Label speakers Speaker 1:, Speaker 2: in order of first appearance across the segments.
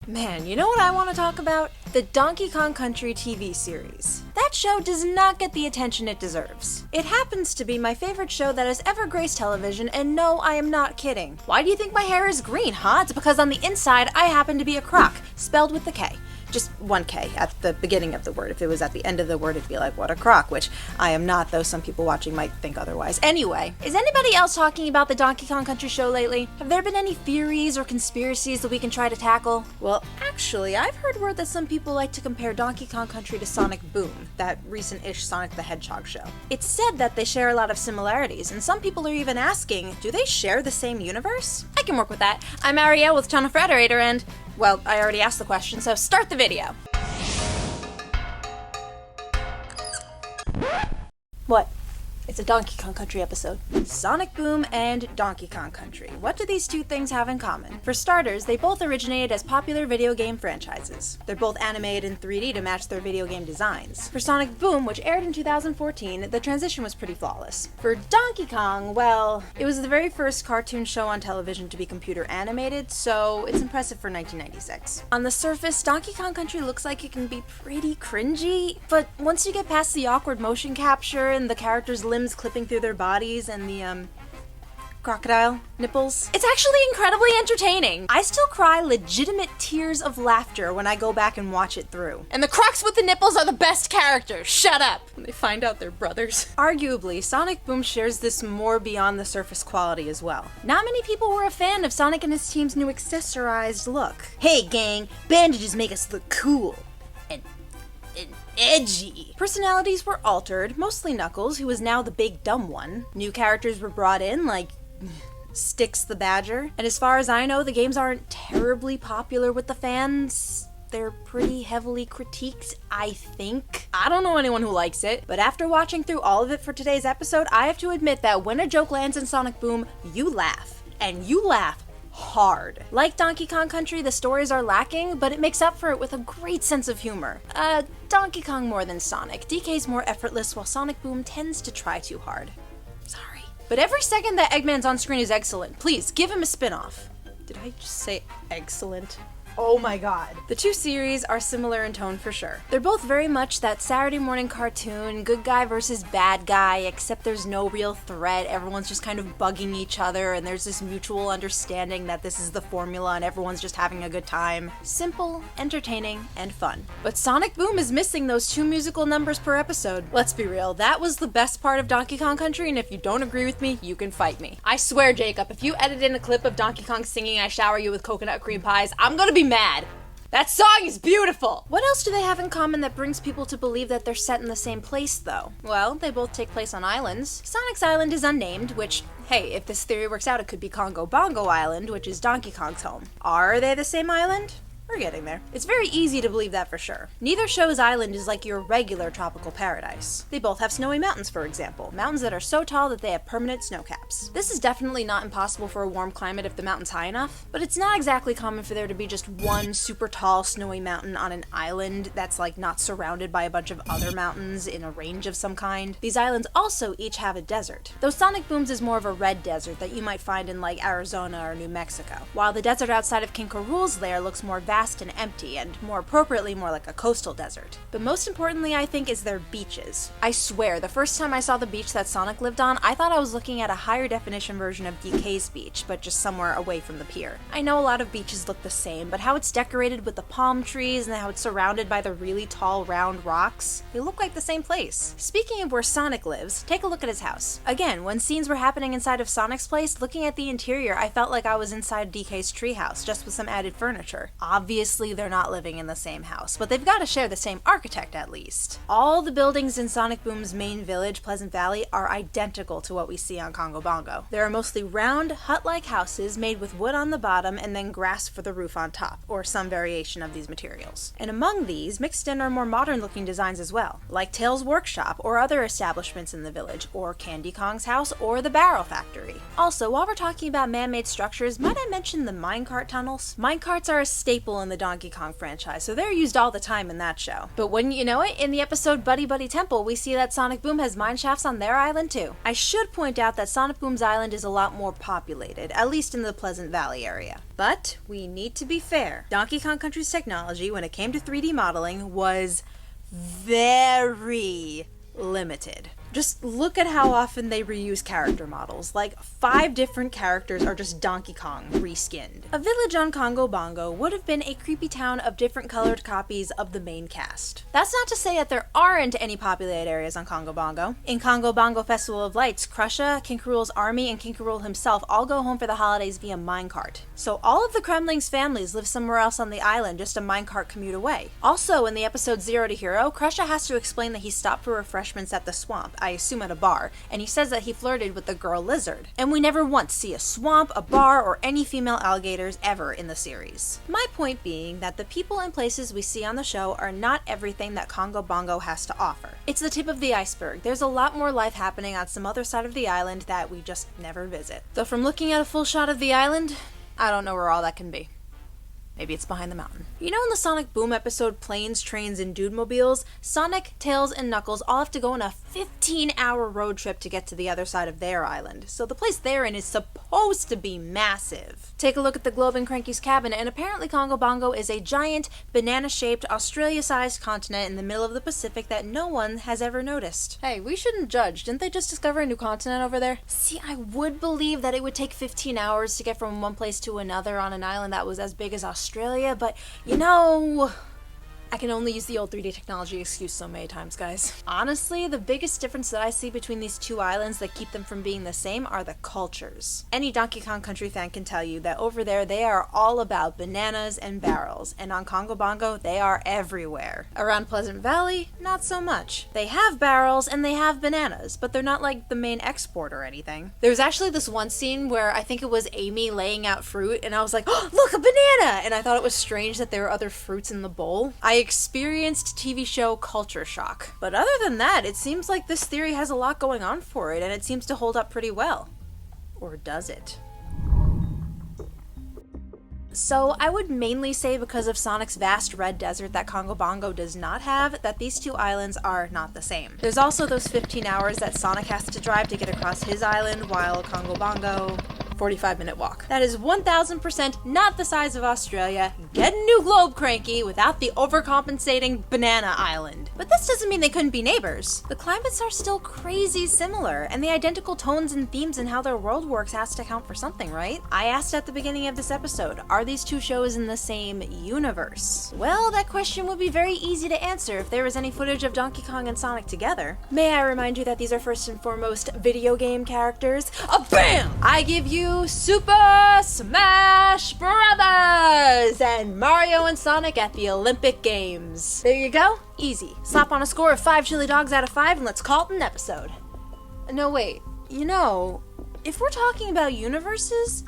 Speaker 1: Man, you know what I want to talk about? The Donkey Kong Country TV series. That show does not get the attention it deserves. It happens to be my favorite show that has ever graced television, and no, I am not kidding. Why do you think my hair is green, huh? It's because on the inside, I happen to be a croc, spelled with the K. Just one K at the beginning of the word. If it was at the end of the word, it'd be like, what a crock, which I am not, though some people watching might think otherwise. Anyway, is anybody else talking about the Donkey Kong Country show lately? Have there been any theories or conspiracies that we can try to tackle? Well, actually, I've heard word that some people like to compare Donkey Kong Country to Sonic Boom, that recent-ish Sonic the Hedgehog show. It's said that they share a lot of similarities, and some people are even asking, do they share the same universe? I can work with that. I'm Arielle with Channel Frederator, and well, I already asked the question, so start the video. What? It's a Donkey Kong Country episode. Sonic Boom and Donkey Kong Country. What do these two things have in common? For starters, they both originated as popular video game franchises. They're both animated in 3D to match their video game designs. For Sonic Boom, which aired in 2014, the transition was pretty flawless. For Donkey Kong, well, it was the very first cartoon show on television to be computer animated, so it's impressive for 1996. On the surface, Donkey Kong Country looks like it can be pretty cringy, but once you get past the awkward motion capture and the characters' limbs clipping through their bodies and the crocodile nipples, it's actually incredibly entertaining. I still cry legitimate tears of laughter when I go back and watch it through. And the crocs with the nipples are the best characters. Shut up! When they find out they're brothers. Arguably, Sonic Boom shares this more beyond the surface quality as well. Not many people were a fan of Sonic and his team's new accessorized look. Hey gang, bandages make us look cool. And edgy. Personalities were altered, mostly Knuckles, who is now the big dumb one. New characters were brought in, like Styx the Badger. And as far as I know, the games aren't terribly popular with the fans. They're pretty heavily critiqued, I think. I don't know anyone who likes it, but after watching through all of it for today's episode, I have to admit that when a joke lands in Sonic Boom, you laugh. And you laugh hard. Like Donkey Kong Country, the stories are lacking, but it makes up for it with a great sense of humor. Donkey Kong more than Sonic. DK's more effortless, while Sonic Boom tends to try too hard. Sorry. But every second that Eggman's on screen is excellent. Please, give him a spin-off. Did I just say excellent? Oh my god. The two series are similar in tone for sure. They're both very much that Saturday morning cartoon, good guy versus bad guy, except there's no real threat, everyone's just kind of bugging each other, and there's this mutual understanding that this is the formula and everyone's just having a good time. Simple, entertaining, and fun. But Sonic Boom is missing those 2 musical numbers per episode. Let's be real, that was the best part of Donkey Kong Country, and if you don't agree with me, you can fight me. I swear, Jacob, if you edit in a clip of Donkey Kong singing I Shower You with Coconut Cream Pies, I'm gonna be mad. That song is beautiful! What else do they have in common that brings people to believe that they're set in the same place, though? Well, they both take place on islands. Sonic's island is unnamed, which, hey, if this theory works out, it could be Congo Bongo Island, which is Donkey Kong's home. Are they the same island? We're getting there. It's very easy to believe that for sure. Neither show's island is like your regular tropical paradise. They both have snowy mountains, for example. Mountains that are so tall that they have permanent snow caps. This is definitely not impossible for a warm climate if the mountain's high enough, but it's not exactly common for there to be just one super tall snowy mountain on an island that's like not surrounded by a bunch of other mountains in a range of some kind. These islands also each have a desert, though Sonic Boom's is more of a red desert that you might find in like Arizona or New Mexico, while the desert outside of King K. Rool's lair looks more vast and empty, and more appropriately more like a coastal desert. But most importantly, I think, is their beaches. I swear, the first time I saw the beach that Sonic lived on, I thought I was looking at a higher definition version of DK's beach, but just somewhere away from the pier. I know a lot of beaches look the same, but how it's decorated with the palm trees and how it's surrounded by the really tall round rocks, they look like the same place. Speaking of where Sonic lives, take a look at his house. Again, when scenes were happening inside of Sonic's place, looking at the interior, I felt like I was inside DK's treehouse, just with some added furniture. Obviously, they're not living in the same house, but they've got to share the same architect at least. All the buildings in Sonic Boom's main village, Pleasant Valley, are identical to what we see on Congo Bongo. There are mostly round, hut-like houses made with wood on the bottom and then grass for the roof on top, or some variation of these materials. And among these, mixed in are more modern-looking designs as well, like Tails' workshop or other establishments in the village, or Candy Kong's house, or the Barrel Factory. Also, while we're talking about man-made structures, might I mention the minecart tunnels? Minecarts are a staple staple in the Donkey Kong franchise, so they're used all the time in that show. But wouldn't you know it, in the episode Buddy Buddy Temple, we see that Sonic Boom has mine shafts on their island too. I should point out that Sonic Boom's island is a lot more populated, at least in the Pleasant Valley area. But we need to be fair. Donkey Kong Country's technology, when it came to 3D modeling, was very limited. Just look at how often they reuse character models. Like 5 different characters are just Donkey Kong reskinned. A village on Congo Bongo would have been a creepy town of different colored copies of the main cast. That's not to say that there aren't any populated areas on Congo Bongo. In Congo Bongo Festival of Lights, Krusha, King K. Rool's army, and King K. Rool himself all go home for the holidays via minecart. So all of the Kremling's families live somewhere else on the island, just a minecart commute away. Also, in the episode Zero to Hero, Krusha has to explain that he stopped for refreshments at the swamp, I assume at a bar, and he says that he flirted with the girl lizard. And we never once see a swamp, a bar, or any female alligators ever in the series. My point being that the people and places we see on the show are not everything that Congo Bongo has to offer. It's the tip of the iceberg. There's a lot more life happening on some other side of the island that we just never visit. Though from looking at a full shot of the island, I don't know where all that can be. Maybe it's behind the mountain. You know in the Sonic Boom episode Planes, Trains, and Dude-Mobiles, Sonic, Tails, and Knuckles all have to go on a 15-hour road trip to get to the other side of their island, so the place they're in is supposed to be massive. Take a look at the globe in Cranky's cabin, and apparently Congo Bongo is a giant, banana-shaped, Australia-sized continent in the middle of the Pacific that no one has ever noticed. Hey, we shouldn't judge. Didn't they just discover a new continent over there? See, I would believe that it would take 15 hours to get from one place to another on an island that was as big as Australia, but you know, I can only use the old 3D technology excuse so many times, guys. Honestly, the biggest difference that I see between these two islands that keep them from being the same are the cultures. Any Donkey Kong Country fan can tell you that over there they are all about bananas and barrels, and on Congo Bongo they are everywhere. Around Pleasant Valley, not so much. They have barrels and they have bananas, but they're not like the main export or anything. There was actually this one scene where I think it was Amy laying out fruit, and I was like, oh, look, a banana! And I thought it was strange that there were other fruits in the bowl. I experienced TV show culture shock. But other than that, it seems like this theory has a lot going on for it, and it seems to hold up pretty well. Or does it? So I would mainly say because of Sonic's vast red desert that Congo Bongo does not have, that these two islands are not the same. There's also those 15 hours that Sonic has to drive to get across his island, while Congo Bongo, 45-minute walk. That is 1000% not the size of Australia. Get a new globe, Cranky, without the overcompensating banana island. But this doesn't mean they couldn't be neighbors. The climates are still crazy similar, and the identical tones and themes and how their world works has to count for something, right? I asked at the beginning of this episode, are these two shows in the same universe? Well, that question would be very easy to answer if there was any footage of Donkey Kong and Sonic together. May I remind you that these are first and foremost video game characters? BAM! I give you Super Smash Brothers and Mario and Sonic at the Olympic Games. There you go. Easy. Slap on a score of 5 chili dogs out of 5 and let's call it an episode. No, wait. You know, if we're talking about universes,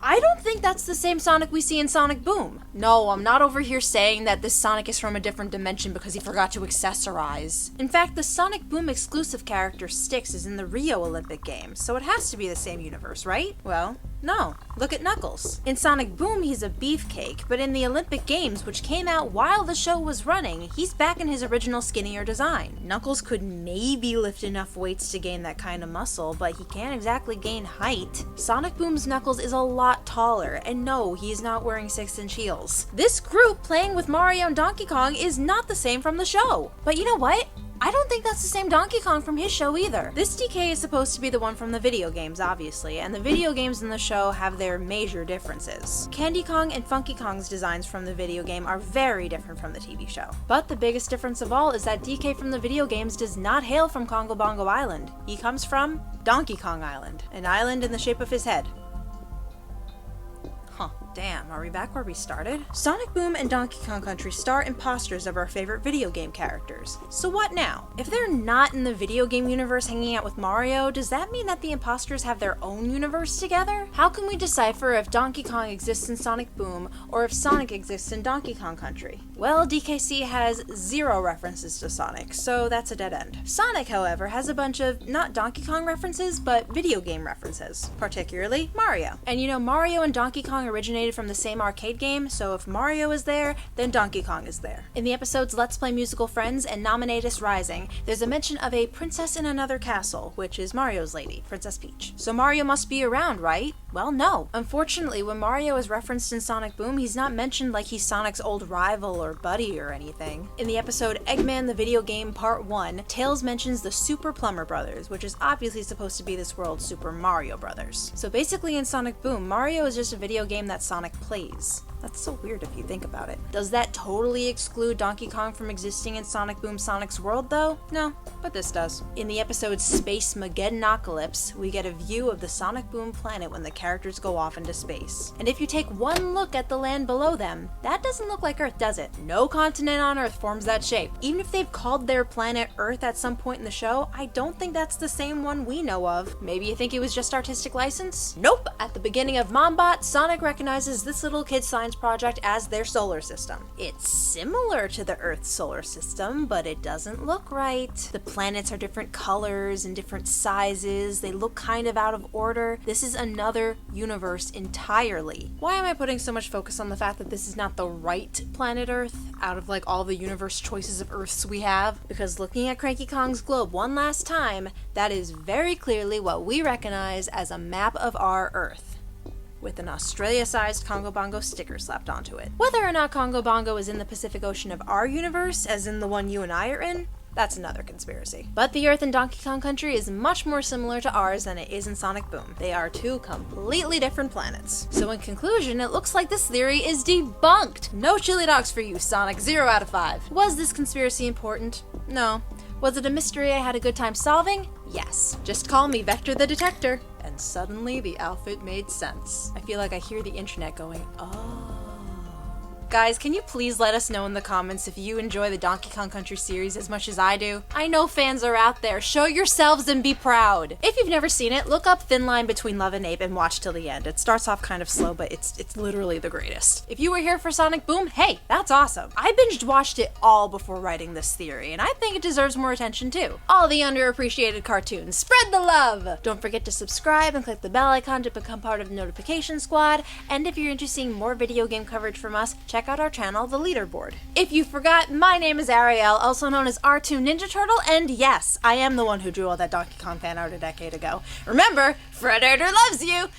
Speaker 1: I don't think that's the same Sonic we see in Sonic Boom. No, I'm not over here saying that this Sonic is from a different dimension because he forgot to accessorize. In fact, the Sonic Boom exclusive character Styx is in the Rio Olympic Games, so it has to be the same universe, right? Well, no. Look at Knuckles. In Sonic Boom, he's a beefcake, but in the Olympic Games, which came out while the show was running, he's back in his original skinnier design. Knuckles could maybe lift enough weights to gain that kind of muscle, but he can't exactly gain height. Sonic Boom's Knuckles is a lot taller, and no, he's not wearing 6-inch heels. This group playing with Mario and Donkey Kong is not the same from the show. But you know what? I don't think that's the same Donkey Kong from his show either. This DK is supposed to be the one from the video games, obviously, and the video games in the show have their major differences. Candy Kong and Funky Kong's designs from the video game are very different from the TV show. But the biggest difference of all is that DK from the video games does not hail from Congo Bongo Island. He comes from Donkey Kong Island, an island in the shape of his head. Huh, damn, are we back where we started? Sonic Boom and Donkey Kong Country star imposters of our favorite video game characters. So what now? If they're not in the video game universe hanging out with Mario, does that mean that the imposters have their own universe together? How can we decipher if Donkey Kong exists in Sonic Boom or if Sonic exists in Donkey Kong Country? Well, DKC has 0 references to Sonic, so that's a dead end. Sonic, however, has a bunch of not Donkey Kong references, but video game references, particularly Mario. And you know, Mario and Donkey Kong originated originated from the same arcade game, so if Mario is there, then Donkey Kong is there. In the episodes Let's Play Musical Friends and Nominatus Rising, there's a mention of a princess in another castle, which is Mario's lady, Princess Peach. So Mario must be around, right? Well, no. Unfortunately, when Mario is referenced in Sonic Boom, he's not mentioned like he's Sonic's old rival or buddy or anything. In the episode Eggman the Video Game Part 1, Tails mentions the Super Plumber Brothers, which is obviously supposed to be this world's Super Mario Brothers. So basically in Sonic Boom, Mario is just a video game that Sonic plays. That's so weird if you think about it. Does that totally exclude Donkey Kong from existing in Sonic Boom Sonic's world though? No, but this does. In the episode Space Mageddon-ocalypse, we get a view of the Sonic Boom planet when the characters go off into space. And if you take one look at the land below them, that doesn't look like Earth, does it? No continent on Earth forms that shape. Even if they've called their planet Earth at some point in the show, I don't think that's the same one we know of. Maybe you think it was just artistic license? Nope! At the beginning of Mombot, Sonic recognizes this little kid's science project as their solar system. It's similar to the Earth's solar system, but it doesn't look right. The planets are different colors and different sizes. They look kind of out of order. This is another universe entirely. Why am I putting so much focus on the fact that this is not the right planet Earth out of like all the universe choices of Earths we have? Because looking at Cranky Kong's globe one last time, that is very clearly what we recognize as a map of our Earth, with an Australia-sized Congo Bongo sticker slapped onto it. Whether or not Congo Bongo is in the Pacific Ocean of our universe, as in the one you and I are in, that's another conspiracy. But the Earth in Donkey Kong Country is much more similar to ours than it is in Sonic Boom. They are two completely different planets. So in conclusion, it looks like this theory is debunked. No chili dogs for you, Sonic. 0 out of 5. Was this conspiracy important? No. Was it a mystery I had a good time solving? Yes. Just call me Vector the Detector. And suddenly the outfit made sense. I feel like I hear the internet going, oh. Guys, can you please let us know in the comments if you enjoy the Donkey Kong Country series as much as I do? I know fans are out there. Show yourselves and be proud. If you've never seen it, look up Thin Line Between Love and Ape and watch till the end. It starts off kind of slow, but it's literally the greatest. If you were here for Sonic Boom, hey, that's awesome. I binged watched it all before writing this theory, and I think it deserves more attention too. All the underappreciated cartoons, spread the love! Don't forget to subscribe and click the bell icon to become part of the notification squad, and if you're interested in more video game coverage from us, check out our channel, The Leaderboard. If you forgot, my name is Arielle, also known as R2 Ninja Turtle, and yes, I am the one who drew all that Donkey Kong fan art a decade ago. Remember, Frederator loves you!